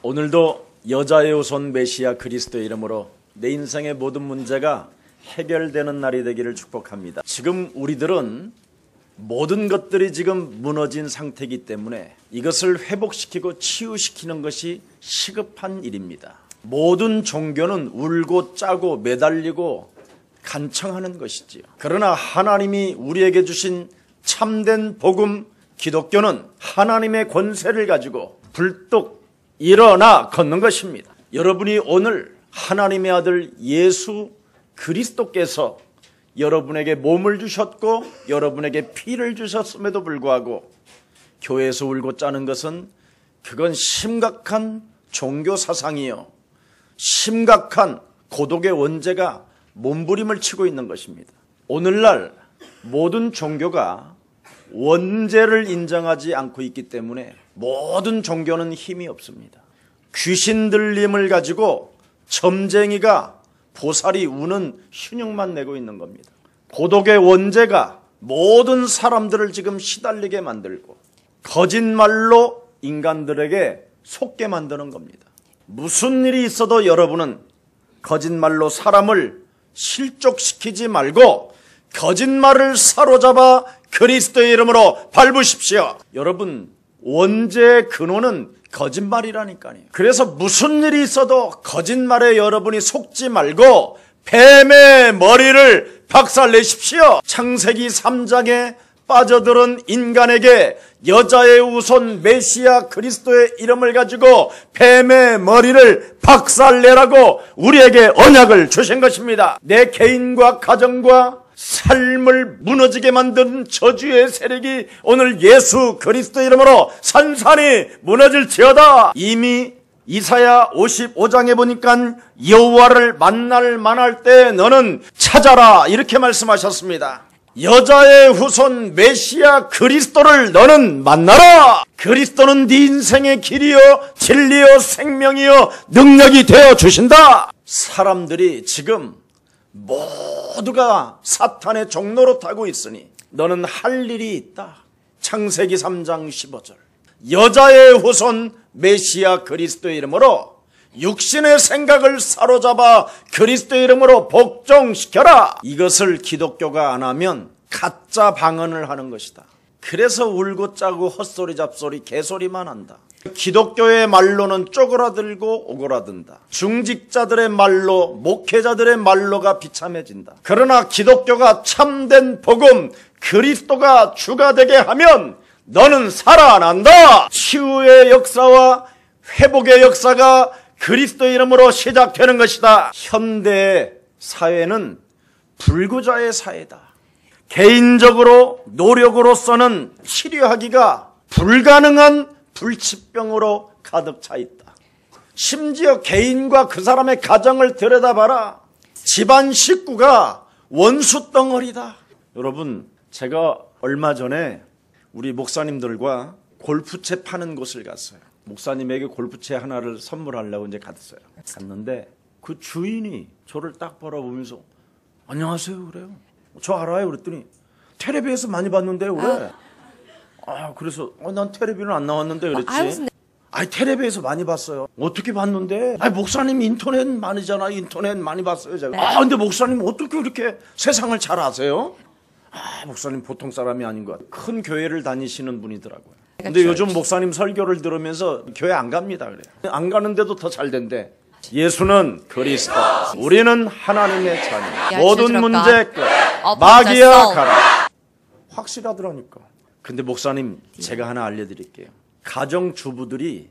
오늘도 여자의 후손 메시아 그리스도의 이름으로 내 인생의 모든 문제가 해결되는 날이 되기를 축복합니다. 지금 우리들은 모든 것들이 지금 무너진 상태이기 때문에 이것을 회복시키고 치유시키는 것이 시급한 일입니다. 모든 종교는 울고 짜고 매달리고 간청하는 것이지요. 그러나 하나님이 우리에게 주신 참된 복음 기독교는 하나님의 권세를 가지고 불뚝 일어나 걷는 것입니다. 여러분이 오늘 하나님의 아들 예수 그리스도께서 여러분에게 몸을 주셨고 여러분에게 피를 주셨음에도 불구하고 교회에서 울고 짜는 것은 그건 심각한 종교 사상이요, 심각한 고독의 원죄가 몸부림을 치고 있는 것입니다. 오늘날 모든 종교가 원죄를 인정하지 않고 있기 때문에 모든 종교는 힘이 없습니다. 귀신 들림을 가지고 점쟁이가 보살이 우는 신용만 내고 있는 겁니다. 고독의 원죄가 모든 사람들을 지금 시달리게 만들고 거짓말로 인간들에게 속게 만드는 겁니다. 무슨 일이 있어도 여러분은 거짓말로 사람을 실족시키지 말고 거짓말을 사로잡아 그리스도의 이름으로 밟으십시오. 여러분, 원죄의 근원은 거짓말이라니까요. 그래서 무슨 일이 있어도 거짓말에 여러분이 속지 말고 뱀의 머리를 박살내십시오. 창세기 3장에 빠져들은 인간에게 여자의 후손 메시아 그리스도의 이름을 가지고 뱀의 머리를 박살내라고 우리에게 언약을 주신 것입니다. 내 개인과 가정과 삶을 무너지게 만든 저주의 세력이 오늘 예수 그리스도 이름으로 산산이 무너질지어다. 이미 이사야 55장에 보니까 여호와를 만날 때 너는 찾아라 이렇게 말씀하셨습니다. 여자의 후손 메시아 그리스도를 너는 만나라. 그리스도는 네 인생의 길이요 진리요 생명이요 능력이 되어 주신다. 사람들이 지금 모두가 사탄의 종로로 타고 있으니 너는 할 일이 있다. 창세기 3장 15절 여자의 후손 메시아 그리스도의 이름으로 육신의 생각을 사로잡아 그리스도의 이름으로 복종시켜라. 이것을 기독교가 안 하면 가짜 방언을 하는 것이다. 그래서 울고 짜고 헛소리 잡소리 개소리만 한다. 기독교의 말로는 쪼그라들고 오그라든다. 중직자들의 말로, 목회자들의 말로가 비참해진다. 그러나 기독교가 참된 복음 그리스도가 주가 되게 하면 너는 살아난다. 치유의 역사와 회복의 역사가 그리스도의 이름으로 시작되는 것이다. 현대 사회는 불구자의 사회다. 개인적으로 노력으로서는 치료하기가 불가능한 불치병으로 가득 차 있다. 심지어 개인과 그 사람의 가정을 들여다봐라. 집안 식구가 원수 덩어리다. 여러분, 제가 얼마 전에 우리 목사님들과 골프채 파는 곳을 갔어요. 목사님에게 골프채 하나를 선물하려고 이제 갔는데 그 주인이 저를 딱 바라보면서 안녕하세요 그래요. 저 알아요 그랬더니 텔레비에서 많이 봤는데 그래. 그래서 난 텔레비는 안 나왔는데 그랬지. 텔레비에서 많이 봤어요. 어떻게 봤는데? 목사님 인터넷 많이잖아. 인터넷 많이 봤어요 제가. 근데 목사님 어떻게 이렇게 세상을 잘 아세요? 목사님 보통 사람이 아닌 것 같아요. 큰 교회를 다니시는 분이더라고요. 근데 요즘 목사님 설교를 들으면서 교회 안 갑니다 그래요. 안 가는데도 더 잘 된대. 예수는 그리스도, 우리는 하나님의 자녀, 모든 문제 끝, 마귀야 가라. 확실하더라니까. 근데 목사님 제가 하나 알려드릴게요. 가정주부들이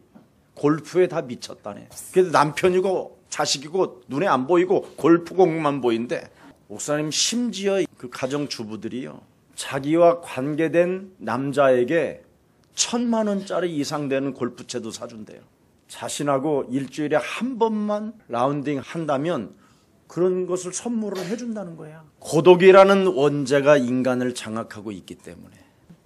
골프에 다 미쳤다네. 그래서 남편이고 자식이고 눈에 안 보이고 골프공만 보이는데 목사님 심지어 그 가정주부들이요 자기와 관계된 남자에게 1,000만 원짜리 이상 되는 골프채도 사준대요. 자신하고 일주일에 한 번만 라운딩 한다면 그런 것을 선물을 해준다는 거야. 고독이라는 원죄가 인간을 장악하고 있기 때문에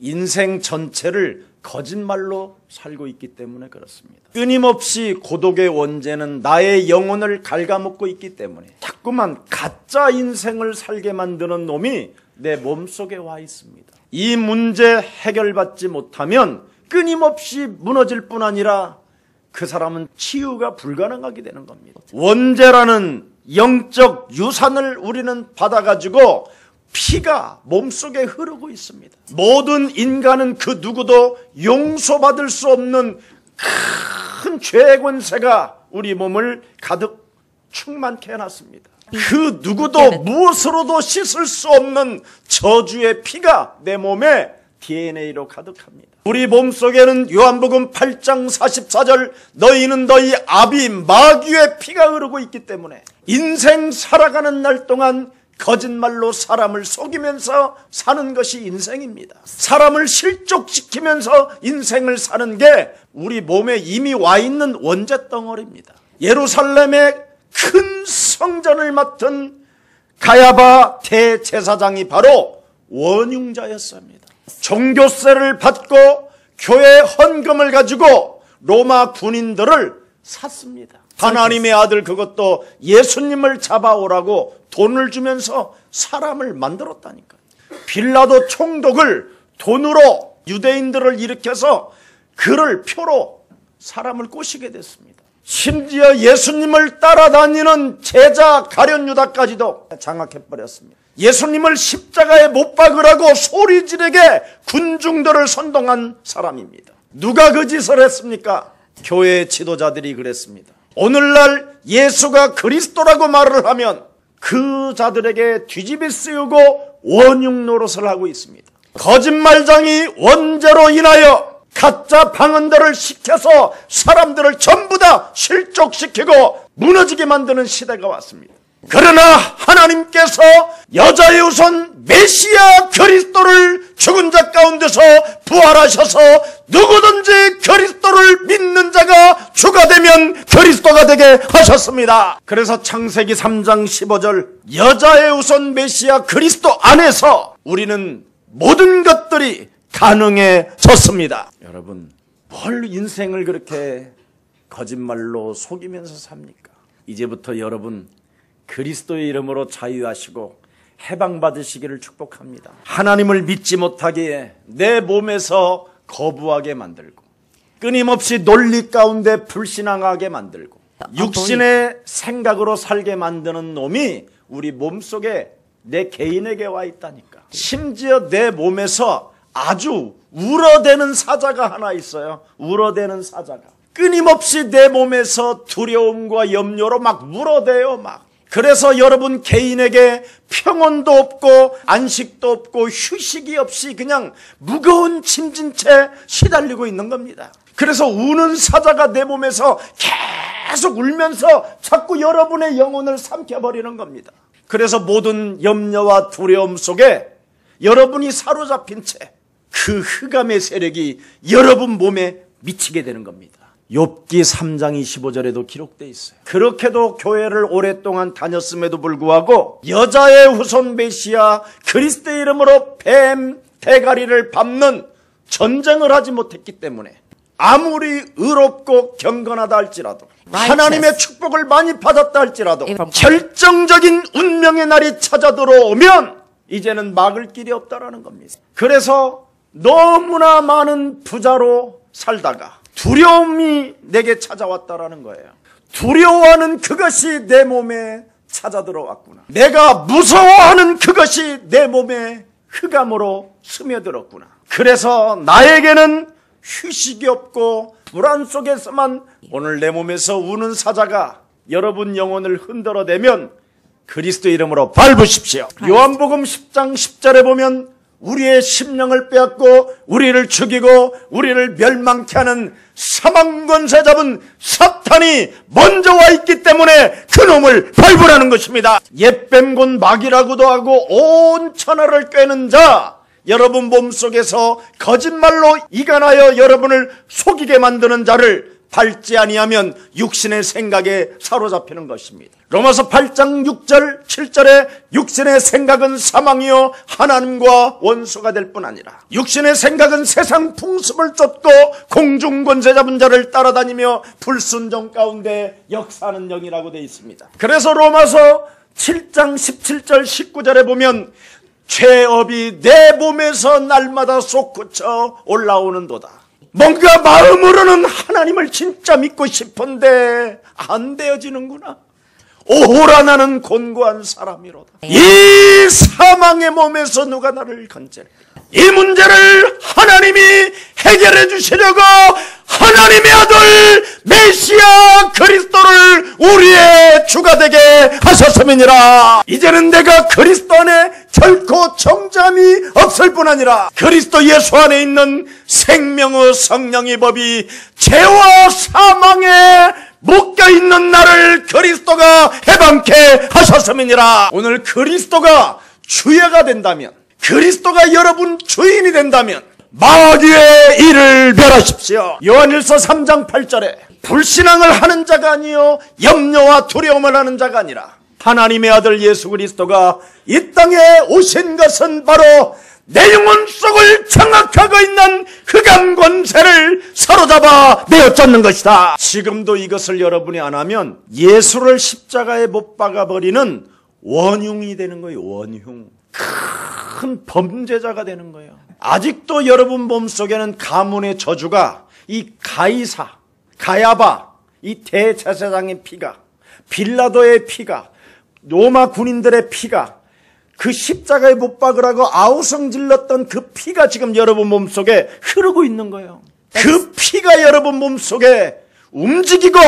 인생 전체를 거짓말로 살고 있기 때문에 그렇습니다. 끊임없이 고독의 원죄는 나의 영혼을 갉아먹고 있기 때문에 자꾸만 가짜 인생을 살게 만드는 놈이 내 몸속에 와 있습니다. 이 문제 해결받지 못하면 끊임없이 무너질 뿐 아니라 그 사람은 치유가 불가능하게 되는 겁니다. 원죄라는 영적 유산을 우리는 받아가지고 피가 몸속에 흐르고 있습니다. 모든 인간은 그 누구도 용서받을 수 없는 큰 죄의 권세가 우리 몸을 가득 충만케 해놨습니다. 그 누구도 무엇으로도 씻을 수 없는 저주의 피가 내 몸에 DNA로 가득합니다. 우리 몸속에는 요한복음 8장 44절 너희는 너희 아비 마귀의 피가 흐르고 있기 때문에 인생 살아가는 날 동안 거짓말로 사람을 속이면서 사는 것이 인생입니다. 사람을 실족시키면서 인생을 사는 게 우리 몸에 이미 와 있는 원죄 덩어리입니다. 예루살렘의 큰 성전을 맡은 가야바 대제사장이 바로 원흉자였습니다. 종교세를 받고 교회 헌금을 가지고 로마 군인들을 샀습니다. 하나님의 아들, 그것도 예수님을 잡아오라고 돈을 주면서 사람을 만들었다니까요. 빌라도 총독을 돈으로 유대인들을 일으켜서 그를 표로 사람을 꼬시게 됐습니다. 심지어 예수님을 따라다니는 제자 가룟 유다까지도 장악해버렸습니다. 예수님을 십자가에 못 박으라고 소리지르게 군중들을 선동한 사람입니다. 누가 그 짓을 했습니까? 교회 지도자들이 그랬습니다. 오늘날 예수가 그리스도라고 말을 하면 그 자들에게 뒤집이 쓰이고 원흉 노릇을 하고 있습니다. 거짓말장이 원죄로 인하여 가짜 방언들을 시켜서 사람들을 전부 다 실족시키고 무너지게 만드는 시대가 왔습니다. 그러나 하나님께서 여자의 후손 메시아 그리스도를 죽은 자 가운데서 부활하셔서 누구든지 그리스도를 믿는 자가 주가 되면 그리스도가 되게 하셨습니다. 그래서 창세기 3장 15절 여자의 후손 메시아 그리스도 안에서 우리는 모든 것들이 가능해졌습니다. 여러분, 뭘 인생을 그렇게 거짓말로 속이면서 삽니까? 이제부터 여러분 그리스도의 이름으로 자유하시고 해방받으시기를 축복합니다. 하나님을 믿지 못하기에 내 몸에서 거부하게 만들고 끊임없이 논리 가운데 불신앙하게 만들고 육신의 생각으로 살게 만드는 놈이 우리 몸속에 내 개인에게 와 있다니까. 심지어 내 몸에서 아주 울어대는 사자가 하나 있어요. 울어대는 사자가 끊임없이 내 몸에서 두려움과 염려로 막 울어대요. 막. 그래서 여러분 개인에게 평온도 없고 안식도 없고 휴식이 없이 그냥 무거운 짐진 채 시달리고 있는 겁니다. 그래서 우는 사자가 내 몸에서 계속 울면서 자꾸 여러분의 영혼을 삼켜버리는 겁니다. 그래서 모든 염려와 두려움 속에 여러분이 사로잡힌 채 그 흑암의 세력이 여러분 몸에 미치게 되는 겁니다. 욥기 3장 25절에도 기록되어 있어요. 그렇게도 교회를 오랫동안 다녔음에도 불구하고 여자의 후손 메시아 그리스도의 이름으로 뱀 대가리를 밟는 전쟁을 하지 못했기 때문에 아무리 의롭고 경건하다 할지라도 하나님의 축복을 많이 받았다 할지라도 결정적인 운명의 날이 찾아 들어오면 이제는 막을 길이 없다라는 겁니다. 그래서 너무나 많은 부자로 살다가 두려움이 내게 찾아왔다라는 거예요. 두려워하는 그것이 내 몸에 찾아 들어왔구나. 내가 무서워하는 그것이 내 몸에 흑암으로 스며들었구나. 그래서 나에게는 휴식이 없고 불안 속에서만 오늘 내 몸에서 우는 사자가 여러분 영혼을 흔들어대면 그리스도 이름으로 밟으십시오. 요한복음 10장 10절에 보면 우리의 심령을 빼앗고 우리를 죽이고 우리를 멸망케 하는 사망권세 잡은 사탄이 먼저 와 있기 때문에 그놈을 밟으라는 것입니다. 옛뱀곤 마귀라고도 하고 온 천하를 꿰는 자, 여러분 몸속에서 거짓말로 이간하여 여러분을 속이게 만드는 자를 밟지 아니하면 육신의 생각에 사로잡히는 것입니다. 로마서 8장 6절 7절에 육신의 생각은 사망이요 하나님과 원수가 될 뿐 아니라 육신의 생각은 세상 풍습을 쫓고 공중권세 잡은 자를 따라다니며 불순종 가운데 역사하는 영이라고 되어 있습니다. 그래서 로마서 7장 17절 19절에 보면 죄업이 내 몸에서 날마다 솟구쳐 올라오는도다. 뭔가 마음으로는 하나님을 진짜 믿고 싶은데 안 되어지는구나. 오호라 나는 곤고한 사람이로다. 이 사망의 몸에서 누가 나를 건져내. 이 문제를 하나님이 해결해 주시려고 하나님의 아들 메시아 그리스도를 우리의 주가 되게 하셨음이니라. 이제는 내가 그리스도 안에 결코 정잠이 없을 뿐 아니라 그리스도 예수 안에 있는 생명의 성령의 법이 죄와 사망에 묶여있는 나를 그리스도가 해방케 하셨음이니라. 오늘 그리스도가 주야가 된다면, 그리스도가 여러분 주인이 된다면 마귀의 일을 멸하십시오. 요한일서 3장 8절에 불신앙을 하는 자가 아니요 염려와 두려움을 하는 자가 아니라 하나님의 아들 예수 그리스도가 이 땅에 오신 것은 바로 내 영혼 속을 장악하고 있는 흑암 권세를 사로잡아 내어쫓는 것이다. 지금도 이것을 여러분이 안 하면 예수를 십자가에 못 박아버리는 원흉이 되는 거예요. 원흉. 큰 범죄자가 되는 거예요. 아직도 여러분 몸속에는 가문의 저주가 이 가이사, 가야바, 이 대제사장의 피가, 빌라도의 피가, 로마 군인들의 피가, 그 십자가에 못 박으라고 아우성질렀던 그 피가 지금 여러분 몸속에 흐르고 있는 거예요. 그 피가 여러분 몸속에 움직이고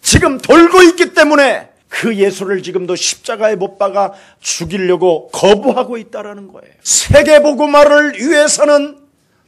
지금 돌고 있기 때문에 그 예수를 지금도 십자가에 못 박아 죽이려고 거부하고 있다라는 거예요. 세계복음화를 위해서는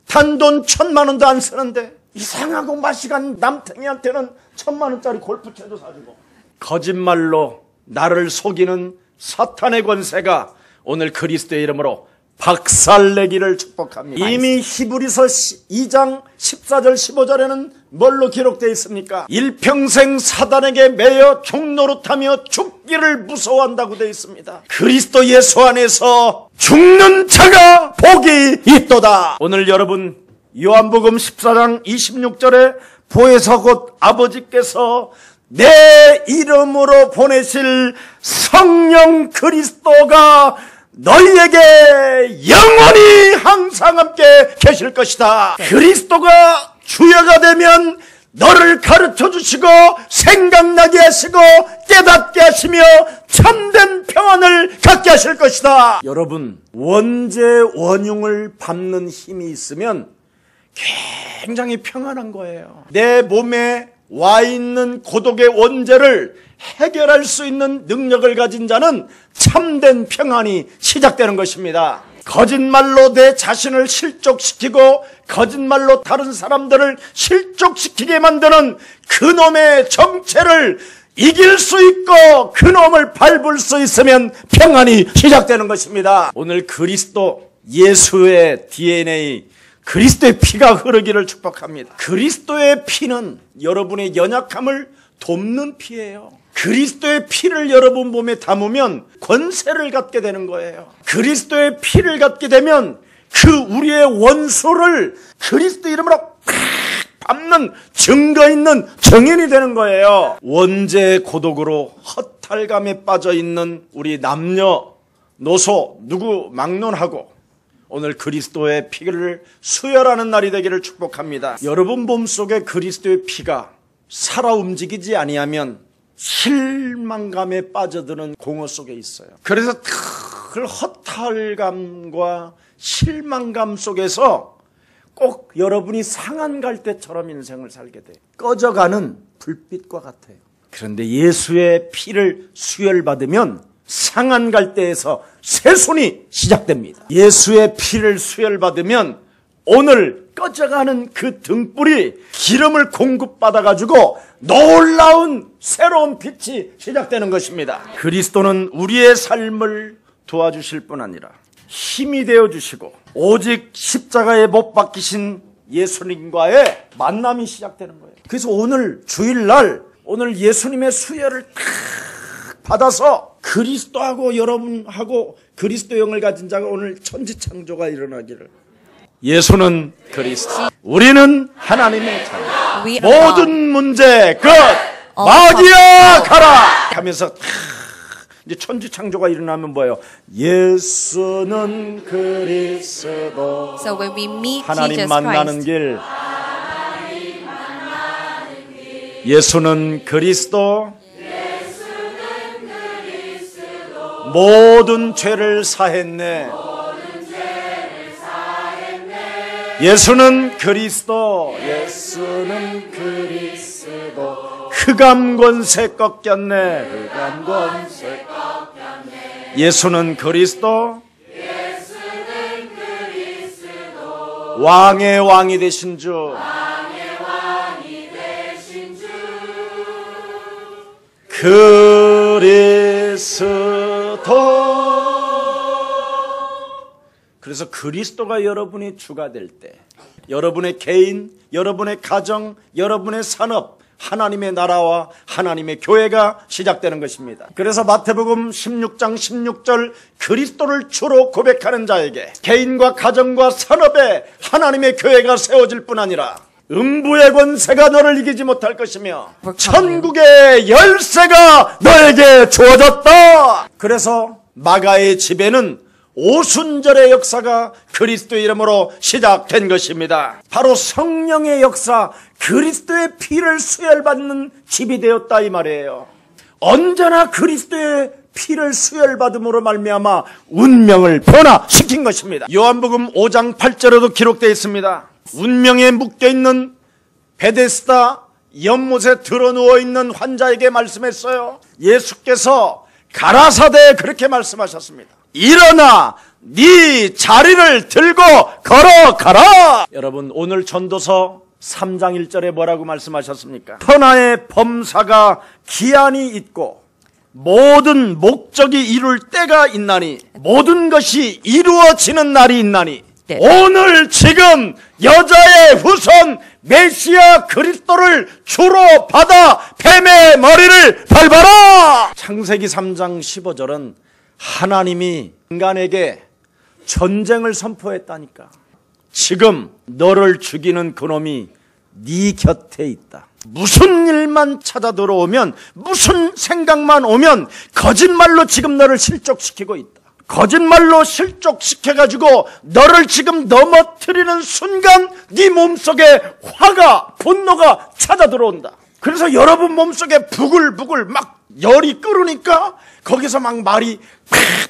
단돈 1,000만 원도 안 쓰는데 이상하고 마시간 남탱이한테는 1,000만 원짜리 골프채도 사주고, 거짓말로 나를 속이는 사탄의 권세가 오늘 그리스도의 이름으로 박살내기를 축복합니다. 이미 히브리서 2장 14절 15절에는 뭘로 기록되어 있습니까? 일평생 사단에게 매여 종노릇하며 죽기를 무서워한다고 되어 있습니다. 그리스도 예수 안에서 죽는 자가 복이 있도다. 오늘 여러분 요한복음 14장 26절에 보혜사 곧 아버지께서 내 이름으로 보내실 성령 그리스도가 너희에게 영원히 항상 함께 계실 것이다. 그리스도가 주여가 되면 너를 가르쳐 주시고 생각나게 하시고 깨닫게 하시며 참된 평안을 갖게 하실 것이다. 여러분, 원죄 원흉을 밟는 힘이 있으면 굉장히 평안한 거예요. 내 몸에 와 있는 고독의 원죄를 해결할 수 있는 능력을 가진 자는 참된 평안이 시작되는 것입니다. 거짓말로 내 자신을 실족시키고 거짓말로 다른 사람들을 실족시키게 만드는 그놈의 정체를 이길 수 있고 그놈을 밟을 수 있으면 평안이 시작되는 것입니다. 오늘 그리스도 예수의 DNA, 그리스도의 피가 흐르기를 축복합니다. 그리스도의 피는 여러분의 연약함을 돕는 피예요. 그리스도의 피를 여러분 몸에 담으면 권세를 갖게 되는 거예요. 그리스도의 피를 갖게 되면 그 우리의 원수를 그리스도 이름으로 팍 밟는 증거 있는 정인이 되는 거예요. 원죄의 고독으로 허탈감에 빠져 있는 우리 남녀노소 누구 막론하고 오늘 그리스도의 피를 수혈하는 날이 되기를 축복합니다. 여러분 몸속에 그리스도의 피가 살아 움직이지 아니하면 실망감에 빠져드는 공허 속에 있어요. 그래서 그 허탈감과 실망감 속에서 꼭 여러분이 상한 갈 때처럼 인생을 살게 돼요. 꺼져가는 불빛과 같아요. 그런데 예수의 피를 수혈받으면 상한 갈대에서 새순이 시작됩니다. 예수의 피를 수혈받으면 오늘 꺼져가는 그 등불이 기름을 공급받아가지고 놀라운 새로운 빛이 시작되는 것입니다. 그리스도는 우리의 삶을 도와주실 뿐 아니라 힘이 되어주시고 오직 십자가에 못 박히신 예수님과의 만남이 시작되는 거예요. 그래서 오늘 주일날 오늘 예수님의 수혈을 탁 받아서 그리스도하고 여러분하고 그리스도 영을 가진 자가 오늘 천지창조가 일어나기를. 예수는 그리스도, 우리는 하나님의 자녀, 모든 문제 끝, 마귀야 가라 하면서 이제 천지창조가 일어나면 뭐예요? 예수는 그리스도, So when we meet 하나님 Jesus 만나는 Christ, 길, 예수는 그리스도 모든 죄를 사했네. 예수는 그리스도 흑암 권세 꺾였네. 예수는 그리스도 왕의 왕이 되신 주 그리스도. 그래서 그리스도가 여러분이 주가 될 때 여러분의 개인, 여러분의 가정, 여러분의 산업, 하나님의 나라와 하나님의 교회가 시작되는 것입니다. 그래서 마태복음 16장 16절 그리스도를 주로 고백하는 자에게 개인과 가정과 산업에 하나님의 교회가 세워질 뿐 아니라 음부의 권세가 너를 이기지 못할 것이며 천국의 열쇠가 너에게 주어졌다. 그래서 마가의 집에는 오순절의 역사가 그리스도의 이름으로 시작된 것입니다. 바로 성령의 역사, 그리스도의 피를 수혈받는 집이 되었다 이 말이에요. 언제나 그리스도의 피를 수혈받음으로 말미암아 운명을 변화시킨 것입니다. 요한복음 5장 8절에도 기록되어 있습니다. 운명에 묶여있는 베데스다 연못에 드러누워있는 환자에게 말씀했어요. 예수께서 가라사대에 그렇게 말씀하셨습니다. 일어나 네 자리를 들고 걸어가라. 여러분, 오늘 전도서 3장 1절에 뭐라고 말씀하셨습니까? 천하의 범사가 기한이 있고 모든 목적이 이룰 때가 있나니 모든 것이 이루어지는 날이 있나니 네. 오늘 지금 여자의 후손 메시아 그리스도를 주로 받아 뱀의 머리를 밟아라. 창세기 3장 15절은 하나님이 인간에게 전쟁을 선포했다니까. 지금 너를 죽이는 그놈이 네 곁에 있다. 무슨 일만 찾아 들어오면, 무슨 생각만 오면 거짓말로 지금 너를 실족시키고 있다. 거짓말로 실족시켜가지고 너를 지금 넘어뜨리는 순간 네 몸속에 화가, 분노가 찾아 들어온다. 그래서 여러분 몸속에 부글부글 막 열이 끓으니까 거기서 막 말이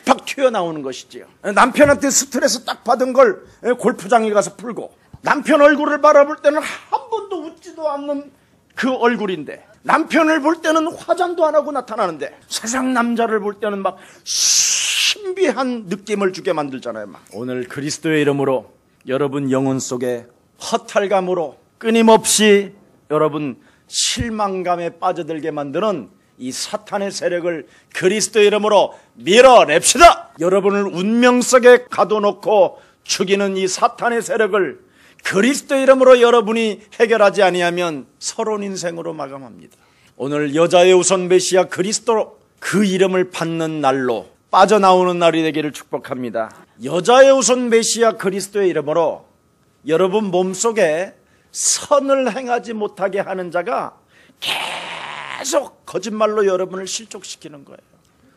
팍팍 튀어나오는 것이지요. 남편한테 스트레스 딱 받은 걸 골프장에 가서 풀고, 남편 얼굴을 바라볼 때는 한 번도 웃지도 않는 그 얼굴인데, 남편을 볼 때는 화장도 안 하고 나타나는데, 세상 남자를 볼 때는 막 신비한 느낌을 주게 만들잖아요. 막. 오늘 그리스도의 이름으로 여러분 영혼 속에 허탈감으로 끊임없이 여러분 실망감에 빠져들게 만드는 이 사탄의 세력을 그리스도의 이름으로 밀어냅시다. 여러분을 운명 속에 가둬놓고 죽이는 이 사탄의 세력을 그리스도의 이름으로 여러분이 해결하지 아니하면 서론 인생으로 마감합니다. 오늘 여자의 우선 메시아 그리스도 그 이름을 받는 날로 빠져나오는 날이 되기를 축복합니다. 여자의 우선 메시아 그리스도의 이름으로 여러분 몸속에 선을 행하지 못하게 하는 자가 계속 거짓말로 여러분을 실족시키는 거예요.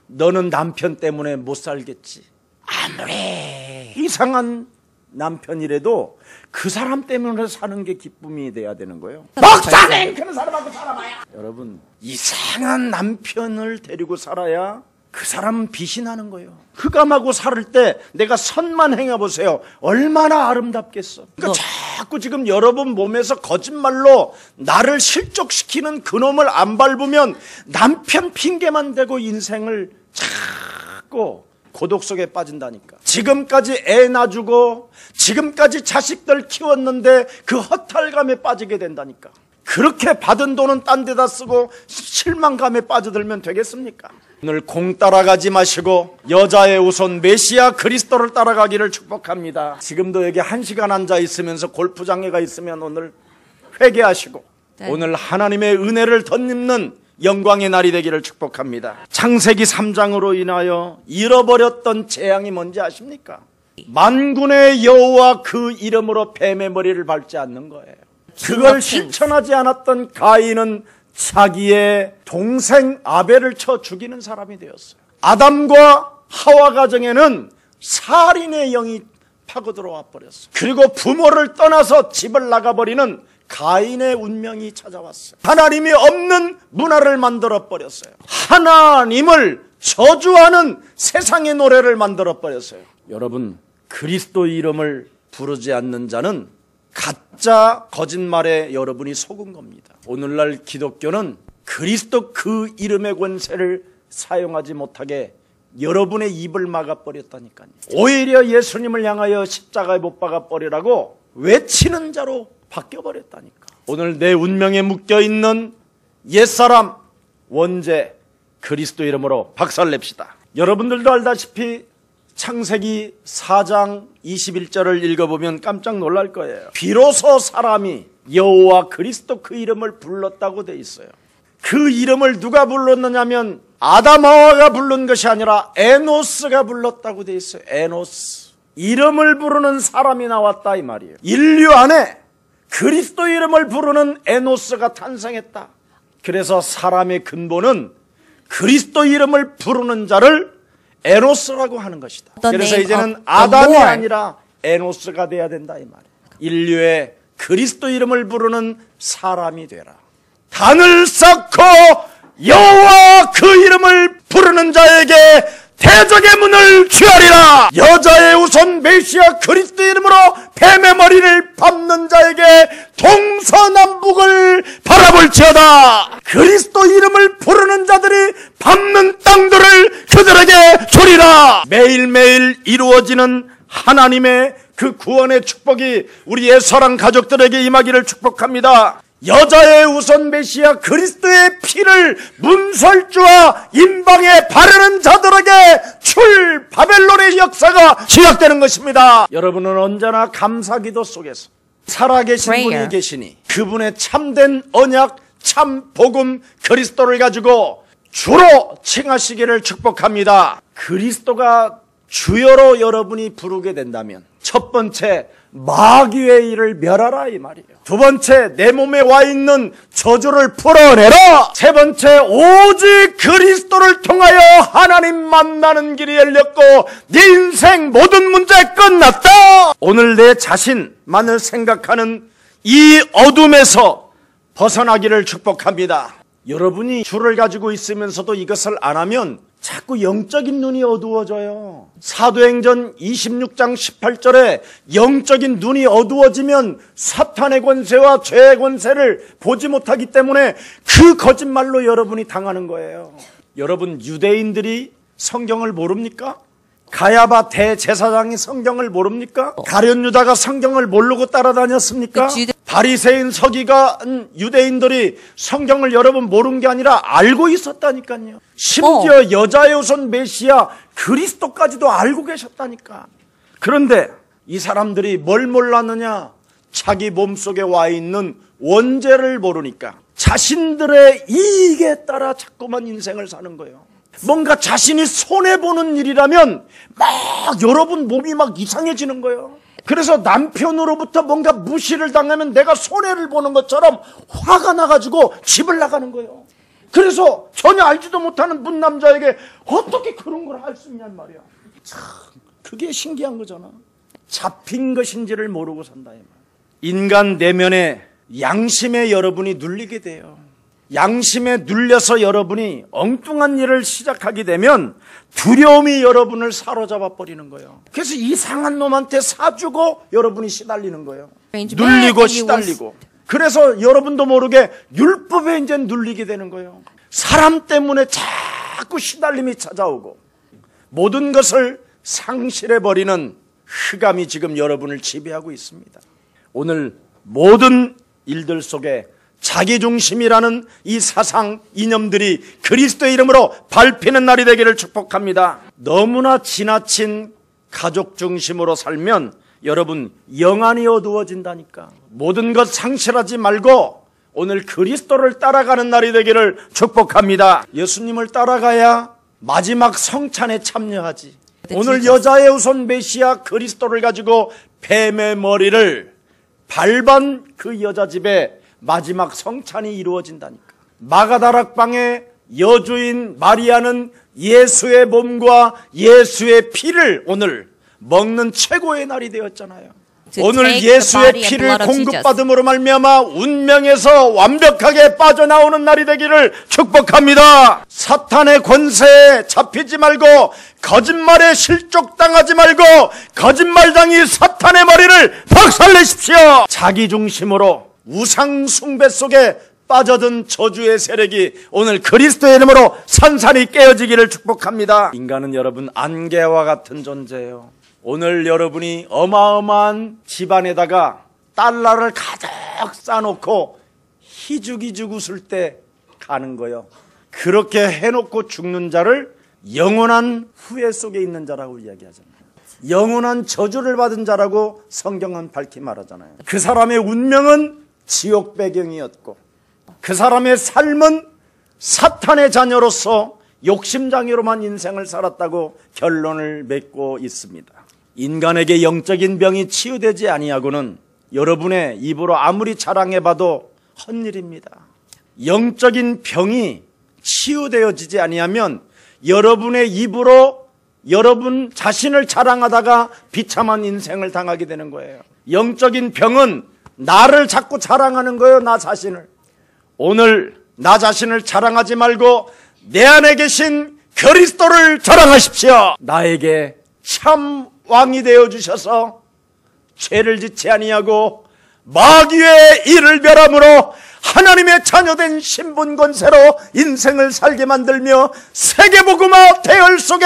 너는 남편 때문에 못 살겠지. 아무리 이상한 남편이라도 그 사람 때문에 사는 게 기쁨이 돼야 되는 거예요. 목사님, 그런 사람하고 살아봐요. 여러분, 이상한 남편을 데리고 살아야 그 사람은 빛이 나는 거예요. 흑암하고 살을 때 내가 선만 행해보세요. 얼마나 아름답겠어. 그러니까 자꾸 지금 여러분 몸에서 거짓말로 나를 실족시키는 그놈을 안 밟으면 남편 핑계만 대고 인생을 자꾸 고독 속에 빠진다니까. 지금까지 애 낳아주고 지금까지 자식들 키웠는데 그 허탈감에 빠지게 된다니까. 그렇게 받은 돈은 딴 데다 쓰고 실망감에 빠져들면 되겠습니까? 오늘 공 따라가지 마시고 여자의 우선 메시아 그리스도를 따라가기를 축복합니다. 지금도 여기 1시간 앉아 있으면서 골프장에 가 있으면 오늘 회개하시고 네. 오늘 하나님의 은혜를 덧입는 영광의 날이 되기를 축복합니다. 창세기 3장으로 인하여 잃어버렸던 재앙이 뭔지 아십니까? 만군의 여호와 그 이름으로 뱀의 머리를 밟지 않는 거예요. 그걸 실천하지 않았던 가인은 자기의 동생 아벨을 쳐 죽이는 사람이 되었어요. 아담과 하와 가정에는 살인의 영이 파고 들어와 버렸어요. 그리고 부모를 떠나서 집을 나가버리는 가인의 운명이 찾아왔어요. 하나님이 없는 문화를 만들어 버렸어요. 하나님을 저주하는 세상의 노래를 만들어 버렸어요. 여러분, 그리스도 이름을 부르지 않는 자는 가짜 거짓말에 여러분이 속은 겁니다. 오늘날 기독교는 그리스도 그 이름의 권세를 사용하지 못하게 여러분의 입을 막아버렸다니까요. 오히려 예수님을 향하여 십자가에 못 박아버리라고 외치는 자로 바뀌어버렸다니까. 오늘 내 운명에 묶여있는 옛사람 원죄 그리스도 이름으로 박살냅시다. 여러분들도 알다시피 창세기 4장 21절을 읽어보면 깜짝 놀랄 거예요. 비로소 사람이 여호와 그리스도 그 이름을 불렀다고 돼 있어요. 그 이름을 누가 불렀느냐면 아담 하와가 부른 것이 아니라 에노스가 불렀다고 돼 있어요. 에노스. 이름을 부르는 사람이 나왔다 이 말이에요. 인류 안에 그리스도 이름을 부르는 에노스가 탄생했다. 그래서 사람의 근본은 그리스도 이름을 부르는 자를 에노스라고 하는 것이다. 그래서 이제는 아담이 아니라 에노스가 돼야 된다 이 말이에요. 인류의 그리스도 이름을 부르는 사람이 되라. 단을 쌓고 여호와 그 이름을 부르는 자에게 대적의 문을 취하리라. 여자의 우선 메시아 그리스도 이름으로 뱀의 머리를 밟는 자에게 동서남북을 바라볼지어다. 그리스도 이름을 부르는 자들이 밟는 땅들을 그들에게 주리라. 매일매일 이루어지는 하나님의 그 구원의 축복이 우리의 사랑 가족들에게 임하기를 축복합니다. 여자의 우선 메시아 그리스도의 피를 문설주와 임방에 바르는 자들에게 출 바벨론의 역사가 시작되는 것입니다. 여러분은 언제나 감사기도 속에서 살아계신 분이 계시니 그분의 참된 언약, 참 복음 그리스도를 가지고 주로 칭하시기를 축복합니다. 그리스도가 주여로 여러분이 부르게 된다면 첫 번째, 마귀의 일을 멸하라 이 말이에요. 두 번째, 내 몸에 와 있는 저주를 풀어내라. 세 번째, 오직 그리스도를 통하여 하나님 만나는 길이 열렸고 네 인생 모든 문제 끝났다. 오늘 내 자신만을 생각하는 이 어둠에서 벗어나기를 축복합니다. 여러분이 주를 가지고 있으면서도 이것을 안 하면 자꾸 영적인 눈이 어두워져요. 사도행전 26장 18절에 영적인 눈이 어두워지면 사탄의 권세와 죄의 권세를 보지 못하기 때문에 그 거짓말로 여러분이 당하는 거예요. 여러분, 유대인들이 성경을 모릅니까? 가야바 대제사장이 성경을 모릅니까? 가룟 유다가 성경을 모르고 따라다녔습니까? 바리새인 서기관 유대인들이 성경을 여러분 모른 게 아니라 알고 있었다니까요. 심지어 여자의 우선 메시아 그리스도까지도 알고 계셨다니까. 그런데 이 사람들이 뭘 몰랐느냐? 자기 몸속에 와 있는 원죄를 모르니까 자신들의 이익에 따라 자꾸만 인생을 사는 거예요. 뭔가 자신이 손해보는 일이라면 막 여러분 몸이 막 이상해지는 거예요. 그래서 남편으로부터 뭔가 무시를 당하면 내가 손해를 보는 것처럼 화가 나가지고 집을 나가는 거예요. 그래서 전혀 알지도 못하는 문남자에게 어떻게 그런 걸 할 수 있냔 말이야. 참 그게 신기한 거잖아. 잡힌 것인지를 모르고 산다 이 말. 인간 내면에 양심에 여러분이 눌리게 돼요. 양심에 눌려서 여러분이 엉뚱한 일을 시작하게 되면 두려움이 여러분을 사로잡아 버리는 거예요. 그래서 이상한 놈한테 사주고 여러분이 시달리는 거예요. 눌리고 시달리고. 그래서 여러분도 모르게 율법에 이제 눌리게 되는 거예요. 사람 때문에 자꾸 시달림이 찾아오고 모든 것을 상실해버리는 흑암이 지금 여러분을 지배하고 있습니다. 오늘 모든 일들 속에 자기중심이라는 이 사상 이념들이 그리스도의 이름으로 밟히는 날이 되기를 축복합니다. 너무나 지나친 가족 중심으로 살면 여러분 영안이 어두워진다니까. 모든 것 상실하지 말고 오늘 그리스도를 따라가는 날이 되기를 축복합니다. 예수님을 따라가야 마지막 성찬에 참여하지. 오늘 여자의 우선 메시아 그리스도를 가지고 뱀의 머리를 밟은 그 여자 집에 마지막 성찬이 이루어진다니까. 마가다락방의 여주인 마리아는 예수의 몸과 예수의 피를 오늘 먹는 최고의 날이 되었잖아요. 오늘 예수의 피를 공급받음으로 말미암아 운명에서 완벽하게 빠져나오는 날이 되기를 축복합니다. 사탄의 권세에 잡히지 말고 거짓말에 실족당하지 말고 거짓말장이 사탄의 머리를 박살내십시오. 자기중심으로 우상 숭배 속에 빠져든 저주의 세력이 오늘 그리스도의 이름으로 산산이 깨어지기를 축복합니다. 인간은 여러분 안개와 같은 존재예요. 오늘 여러분이 어마어마한 집안에다가 달러를 가득 싸놓고 희죽희죽 웃을 때 가는 거예요. 그렇게 해놓고 죽는 자를 영원한 후회 속에 있는 자라고 이야기하잖아요. 영원한 저주를 받은 자라고 성경은 밝히 말하잖아요. 그 사람의 운명은 지옥 배경이었고 그 사람의 삶은 사탄의 자녀로서 욕심장애로만 인생을 살았다고 결론을 맺고 있습니다. 인간에게 영적인 병이 치유되지 아니하고는 여러분의 입으로 아무리 자랑해봐도 헛일입니다. 영적인 병이 치유되어지지 아니하면 여러분의 입으로 여러분 자신을 자랑하다가 비참한 인생을 당하게 되는 거예요. 영적인 병은 나를 자꾸 자랑하는 거예요. 나 자신을. 오늘 나 자신을 자랑하지 말고 내 안에 계신 그리스도를 자랑하십시오. 나에게 참 왕이 되어주셔서 죄를 짓지 아니하고 마귀의 일을 멸함으로 하나님의 자녀된 신분 권세로 인생을 살게 만들며 세계복음화 대열 속에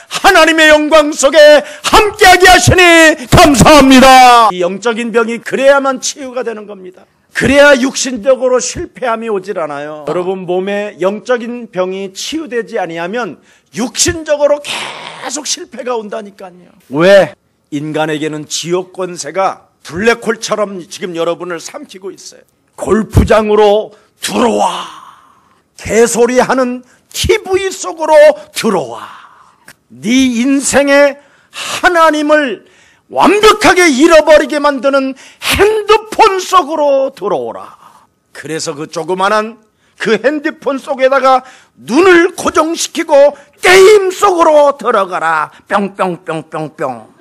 하나님의 영광 속에 함께하게 하시니 감사합니다. 이 영적인 병이 그래야만 치유가 되는 겁니다. 그래야 육신적으로 실패함이 오질 않아요. 여러분 몸에 영적인 병이 치유되지 아니하면 육신적으로 계속 실패가 온다니까요. 왜? 인간에게는 지옥 권세가 블랙홀처럼 지금 여러분을 삼키고 있어요. 골프장으로 들어와. 개소리하는 TV 속으로 들어와. 네 인생의 하나님을 완벽하게 잃어버리게 만드는 핸드폰 속으로 들어오라. 그래서 그 조그만한 그 핸드폰 속에다가 눈을 고정시키고 게임 속으로 들어가라. 뿅뿅뿅뿅뿅.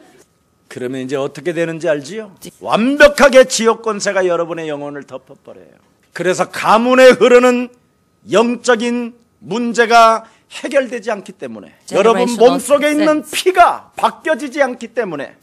그러면 이제 어떻게 되는지 알지요? 완벽하게 지옥 권세가 여러분의 영혼을 덮어버려요. 그래서 가문에 흐르는 영적인 문제가 해결되지 않기 때문에 여러분 몸속에 있는 피가 바뀌어지지 않기 때문에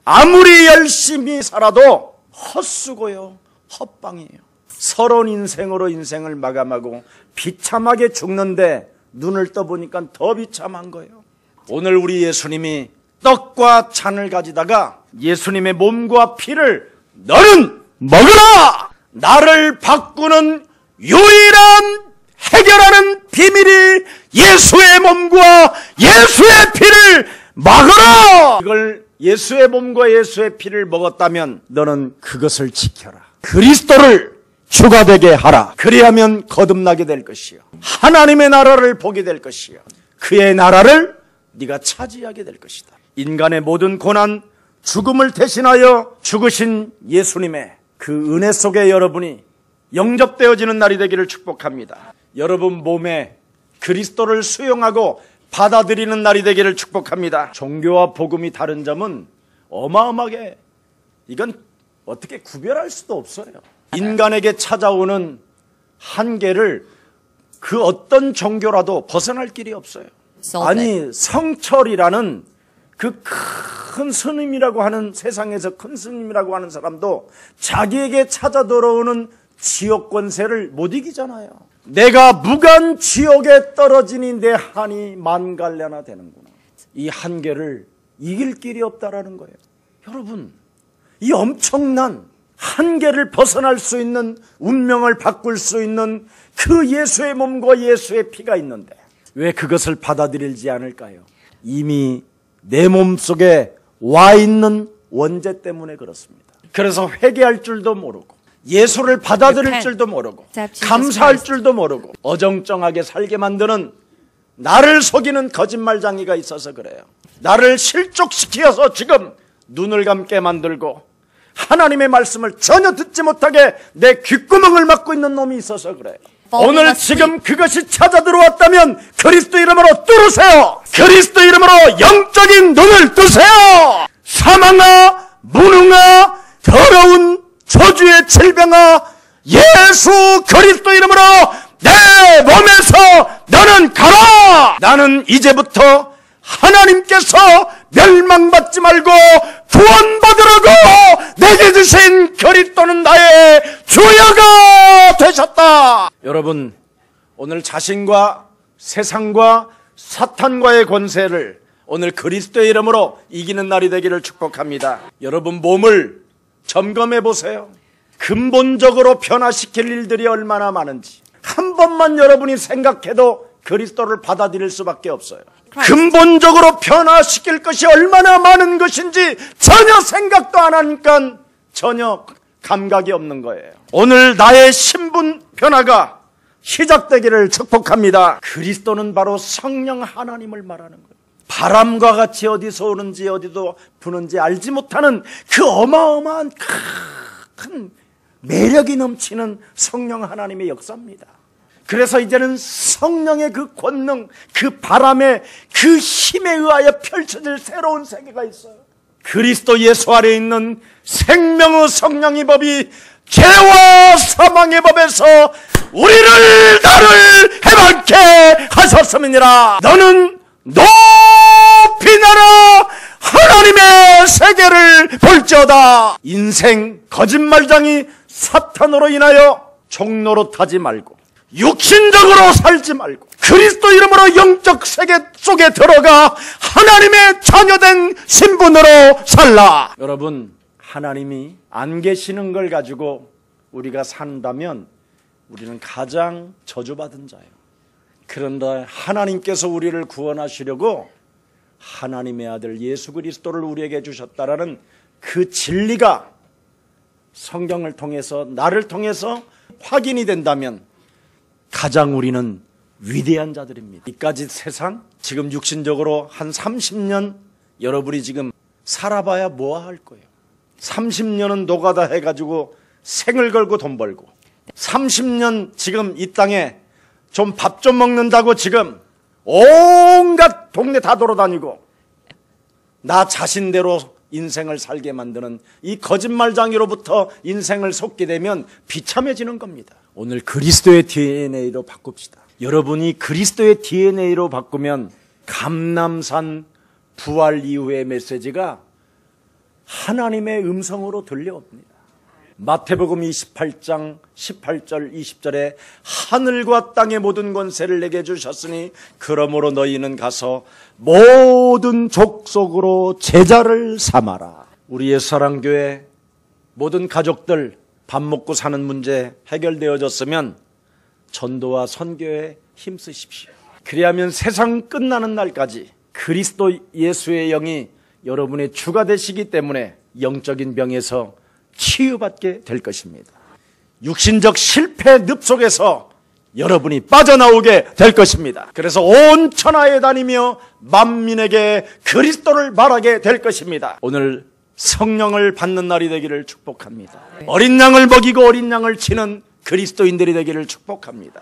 아무리 열심히 살아도 헛수고요. 헛방이에요. 서러운 인생으로 인생을 마감하고 비참하게 죽는데 눈을 떠보니까 더 비참한 거예요. 오늘 우리 예수님이 떡과 잔을 가지다가 예수님의 몸과 피를 너는 먹으라! 나를 바꾸는 유일한 해결하는 비밀이 예수의 몸과 예수의 피를 먹으라! 이걸 예수의 몸과 예수의 피를 먹었다면 너는 그것을 지켜라. 그리스도를 주가 되게 하라. 그리하면 거듭나게 될 것이요. 하나님의 나라를 보게 될 것이요. 그의 나라를 네가 차지하게 될 것이다. 인간의 모든 고난, 죽음을 대신하여 죽으신 예수님의 그 은혜 속에 여러분이 영접되어지는 날이 되기를 축복합니다. 여러분 몸에 그리스도를 수용하고 받아들이는 날이 되기를 축복합니다. 종교와 복음이 다른 점은 어마어마하게 이건 어떻게 구별할 수도 없어요. 인간에게 찾아오는 한계를 그 어떤 종교라도 벗어날 길이 없어요. 아니 성철이라는 그 큰 스님이라고 하는 세상에서 큰 스님이라고 하는 사람도 자기에게 찾아 들어오는 지옥 권세를 못 이기잖아요. 내가 무간 지옥에 떨어지니 내 한이 만갈래나 되는구나. 이 한계를 이길 길이 없다라는 거예요. 여러분 이 엄청난 한계를 벗어날 수 있는 운명을 바꿀 수 있는 그 예수의 몸과 예수의 피가 있는데 왜 그것을 받아들이지 않을까요? 이미 내 몸속에 와 있는 원죄 때문에 그렇습니다. 그래서 회개할 줄도 모르고 예수를 받아들일 줄도 모르고 감사할 줄도 모르고 어정쩡하게 살게 만드는 나를 속이는 거짓말장이가 있어서 그래요. 나를 실족시켜서 지금 눈을 감게 만들고 하나님의 말씀을 전혀 듣지 못하게 내 귓구멍을 막고 있는 놈이 있어서 그래요. 오늘 지금 그것이 찾아 들어왔다면 그리스도 이름으로 뚫으세요. 그리스도 이름으로 영적인 눈을 뜨세요. 사망아 무능하 더러운 저주의 질병아 예수 그리스도 이름으로 내 몸에서 너는 가라. 나는 이제부터 하나님께서 멸망받지 말고 구원받으라고 내게 주신 그리스도는 나의 주여가 되셨다. 여러분, 오늘 자신과 세상과 사탄과의 권세를 오늘 그리스도의 이름으로 이기는 날이 되기를 축복합니다. 여러분 몸을 점검해 보세요. 근본적으로 변화시킬 일들이 얼마나 많은지 한 번만 여러분이 생각해도 그리스도를 받아들일 수밖에 없어요. 근본적으로 변화시킬 것이 얼마나 많은 것인지 전혀 생각도 안 하니까 전혀 감각이 없는 거예요. 오늘 나의 신분 변화가 시작되기를 축복합니다. 그리스도는 바로 성령 하나님을 말하는 거예요. 바람과 같이 어디서 오는지 어디도 부는지 알지 못하는 그 어마어마한 큰 매력이 넘치는 성령 하나님의 역사입니다. 그래서 이제는 성령의 그 권능, 그 바람의 그 힘에 의하여 펼쳐질 새로운 세계가 있어요. 그리스도 예수 아래에 있는 생명의 성령의 법이 죄와 사망의 법에서 우리를 나를 해방케 하셨음이니라. 너는 높이 날아 하나님의 세계를 볼지어다. 인생 거짓말장이 사탄으로 인하여 종로로 타지 말고 육신적으로 살지 말고 그리스도 이름으로 영적 세계 속에 들어가 하나님의 자녀된 신분으로 살라. 여러분, 하나님이 안 계시는 걸 가지고 우리가 산다면 우리는 가장 저주받은 자예요. 그런데 하나님께서 우리를 구원하시려고 하나님의 아들 예수 그리스도를 우리에게 주셨다라는 그 진리가 성경을 통해서 나를 통해서 확인이 된다면 가장 우리는 위대한 자들입니다. 이까지 세상 지금 육신적으로 한 30년 여러분이 지금 살아봐야 뭐 할 거예요. 30년은 노가다 해가지고 생을 걸고 돈 벌고 30년 지금 이 땅에 좀 밥 좀 먹는다고 지금 온갖 동네 다 돌아다니고 나 자신대로 인생을 살게 만드는 이 거짓말장이로부터 인생을 속게 되면 비참해지는 겁니다. 오늘 그리스도의 DNA로 바꿉시다. 여러분이 그리스도의 DNA로 바꾸면 감람산 부활 이후의 메시지가 하나님의 음성으로 들려옵니다. 마태복음 28장 18절 20절에 하늘과 땅의 모든 권세를 내게 주셨으니 그러므로 너희는 가서 모든 족속으로 제자를 삼아라. 우리의 사랑교회 모든 가족들 밥 먹고 사는 문제 해결되어졌으면 전도와 선교에 힘쓰십시오. 그리하면 세상 끝나는 날까지 그리스도 예수의 영이 여러분의 주가 되시기 때문에 영적인 병에서 치유받게 될 것입니다. 육신적 실패 늪 속에서 여러분이 빠져나오게 될 것입니다. 그래서 온 천하에 다니며 만민에게 그리스도를 말하게 될 것입니다. 오늘 성령을 받는 날이 되기를 축복합니다. 어린 양을 먹이고 어린 양을 치는 그리스도인들이 되기를 축복합니다.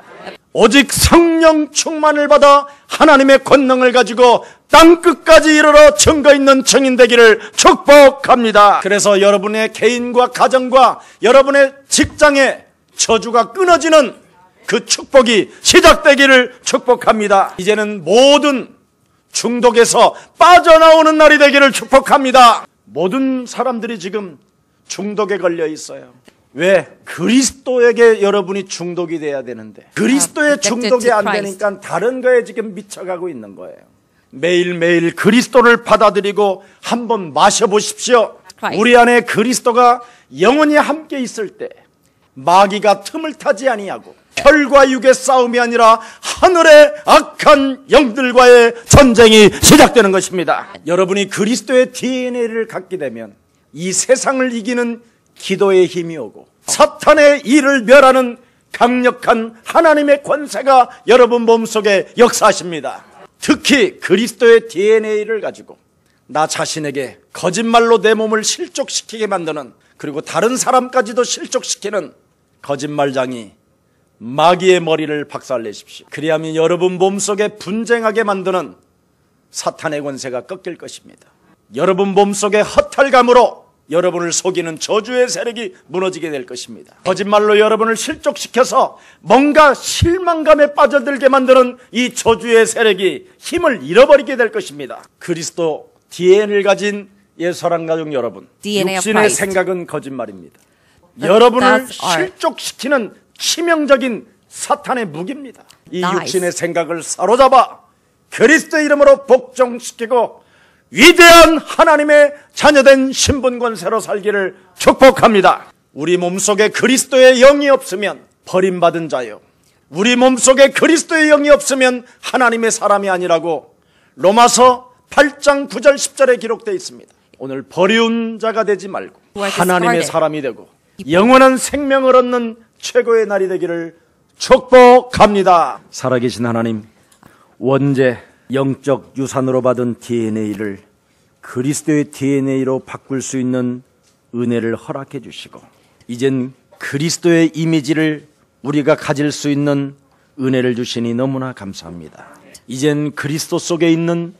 오직 성령 충만을 받아 하나님의 권능을 가지고 땅끝까지 이르러 증거 있는 증인 되기를 축복합니다. 그래서 여러분의 개인과 가정과 여러분의 직장에 저주가 끊어지는 그 축복이 시작되기를 축복합니다. 이제는 모든 중독에서 빠져나오는 날이 되기를 축복합니다. 모든 사람들이 지금 중독에 걸려 있어요. 왜? 그리스도에게 여러분이 중독이 돼야 되는데 그리스도의 중독이 안 되니까 다른 거에 지금 미쳐가고 있는 거예요. 매일매일 그리스도를 받아들이고 한번 마셔보십시오. 우리 안에 그리스도가 영원히 함께 있을 때 마귀가 틈을 타지 아니하고 혈과 육의 싸움이 아니라 하늘의 악한 영들과의 전쟁이 시작되는 것입니다. 여러분이 그리스도의 DNA를 갖게 되면 이 세상을 이기는 기도의 힘이 오고 사탄의 일을 멸하는 강력한 하나님의 권세가 여러분 몸속에 역사하십니다. 특히 그리스도의 DNA를 가지고 나 자신에게 거짓말로 내 몸을 실족시키게 만드는 그리고 다른 사람까지도 실족시키는 거짓말장이 마귀의 머리를 박살내십시오. 그리하면 여러분 몸속에 분쟁하게 만드는 사탄의 권세가 꺾일 것입니다. 여러분 몸속에 허탈감으로 여러분을 속이는 저주의 세력이 무너지게 될 것입니다. 거짓말로 여러분을 실족시켜서 뭔가 실망감에 빠져들게 만드는 이 저주의 세력이 힘을 잃어버리게 될 것입니다. 그리스도 DNA를 가진 예사랑 가족 여러분, DNA of 육신의 Christ. 생각은 거짓말입니다. 여러분을 thoughts are- 실족시키는 치명적인 사탄의 무기입니다. 이 Lies. 육신의 생각을 사로잡아 그리스도의 이름으로 복종시키고 위대한 하나님의 자녀된 신분 권세로 살기를 축복합니다. 우리 몸속에 그리스도의 영이 없으면 버림받은 자요, 우리 몸속에 그리스도의 영이 없으면 하나님의 사람이 아니라고 로마서 8장 9절 10절에 기록되어 있습니다. 오늘 버리운 자가 되지 말고 하나님의 사람이 되고 영원한 생명을 얻는 최고의 날이 되기를 축복합니다. 살아계신 하나님, 원죄 영적 유산으로 받은 DNA를 그리스도의 DNA로 바꿀 수 있는 은혜를 허락해 주시고, 이젠 그리스도의 이미지를 우리가 가질 수 있는 은혜를 주시니 너무나 감사합니다. 이젠 그리스도 속에 있는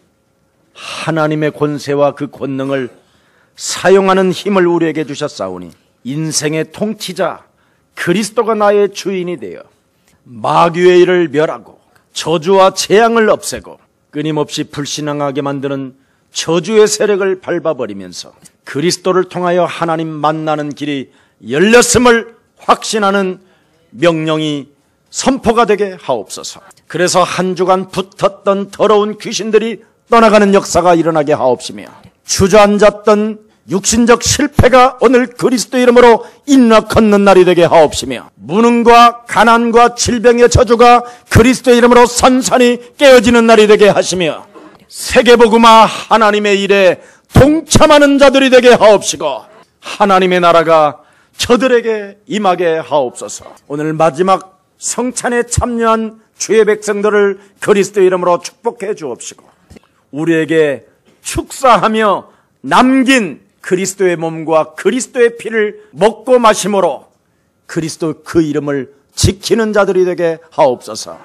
하나님의 권세와 그 권능을 사용하는 힘을 우리에게 주셨사오니 인생의 통치자 그리스도가 나의 주인이 되어 마귀의 일을 멸하고 저주와 재앙을 없애고 끊임없이 불신앙하게 만드는 저주의 세력을 밟아버리면서 그리스도를 통하여 하나님 만나는 길이 열렸음을 확신하는 명령이 선포가 되게 하옵소서. 그래서 한 주간 붙었던 더러운 귀신들이 떠나가는 역사가 일어나게 하옵시며, 주저앉았던 육신적 실패가 오늘 그리스도 이름으로 일어나 걷는 날이 되게 하옵시며, 무능과 가난과 질병의 저주가 그리스도 이름으로 산산이 깨어지는 날이 되게 하시며, 세계복음화 하나님의 일에 동참하는 자들이 되게 하옵시고 하나님의 나라가 저들에게 임하게 하옵소서. 오늘 마지막 성찬에 참여한 주의 백성들을 그리스도 이름으로 축복해 주옵시고, 우리에게 축사하며 남긴 그리스도의 몸과 그리스도의 피를 먹고 마심으로 그리스도 그 이름을 지키는 자들이 되게 하옵소서.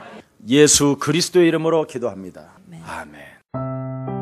예수 그리스도의 이름으로 기도합니다. 아멘.